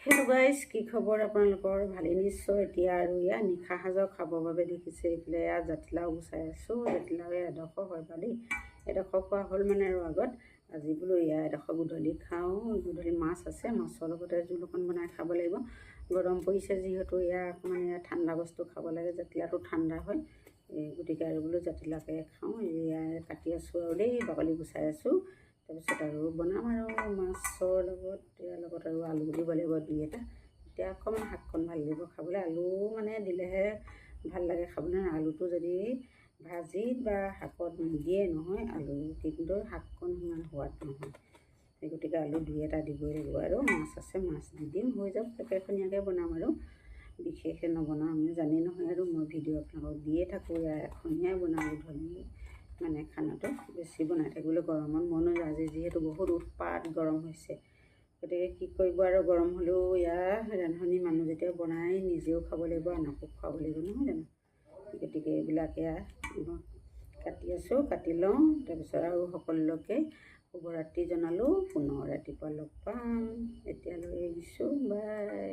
Hello' guys, কি খবৰ আপোনালোকৰ? ভালেই নিশ্চয়। এতিয়া আৰু নিশা সাজৰ খাবৰ বাবে দেখিছে এইফালে জাতিলাও গুচাই আছোঁ। জাতিলাও এডোখৰ হয় বা দেই, এডোখৰ খোৱা হ'ল মানে আৰু আগত। আজি বোলো এডোখৰ গধূলি খাওঁ। গধূলি মাছ আছে, মাছৰ লগতে জোল অকণ বনাই খাব লাগিব। গৰম পৰিছে যিহেতু অকণমান ঠাণ্ডা বস্তু খাব লাগে। জাতিলাওটো ঠাণ্ডা হয়, গতিকে আৰু বোলো জাতিলাওকে খাওঁ। কাটি আছোঁ আৰু দেই, বাকলি গুচাই আছোঁ। তাৰপিছত আৰু বনাম আৰু মাছৰ লগত, ইয়াৰ লগত আৰু আলু দিব লাগিব দুই এটা। তেতিয়া অকণমান শাককণ ভাল লাগিব খাবলৈ। আলু মানে দিলেহে ভাল লাগে খাবলৈ। আলুটো যদি ভাজিত বা শাকত নিদিয়ে নহয়, আলু কিন্তু শাককণ সিমান সোৱাদ নহয়। সেই গতিকে আলু দুই এটা দিবই লাগিব। আৰু মাছ আছে, মাছ দি দিম, হৈ যাব। একেখনীয়াকৈ বনাম আৰু বিশেষ নবনাওঁ। আমি জানি নহয় আৰু মই ভিডিঅ' আপোনালোকক দিয়ে থাকোঁ। এখনীয়াই বনাওঁ গধূলি মানে খানাটো বেছি বনাই থাকিবলৈ গৰমত মন নাযায়। আজি যিহেতু বহুত উৎপাত গৰম হৈছে, গতিকে কি কৰিব আৰু গৰম হ'লেও ৰান্ধনি মানুহ যেতিয়া বনাই নিজেও খাব লাগিব, আনকো খুৱাব লাগিব, নহয় জানো? গতিকে এইবিলাক কাটি আছোঁ, কাটি লওঁ। তাৰপিছত আৰু সকলোকে শুভৰাত্ৰি জনালোঁ। পুনৰ ৰাতিপুৱা লগ পাম। এতিয়ালৈ এৰিছোঁ, বাই।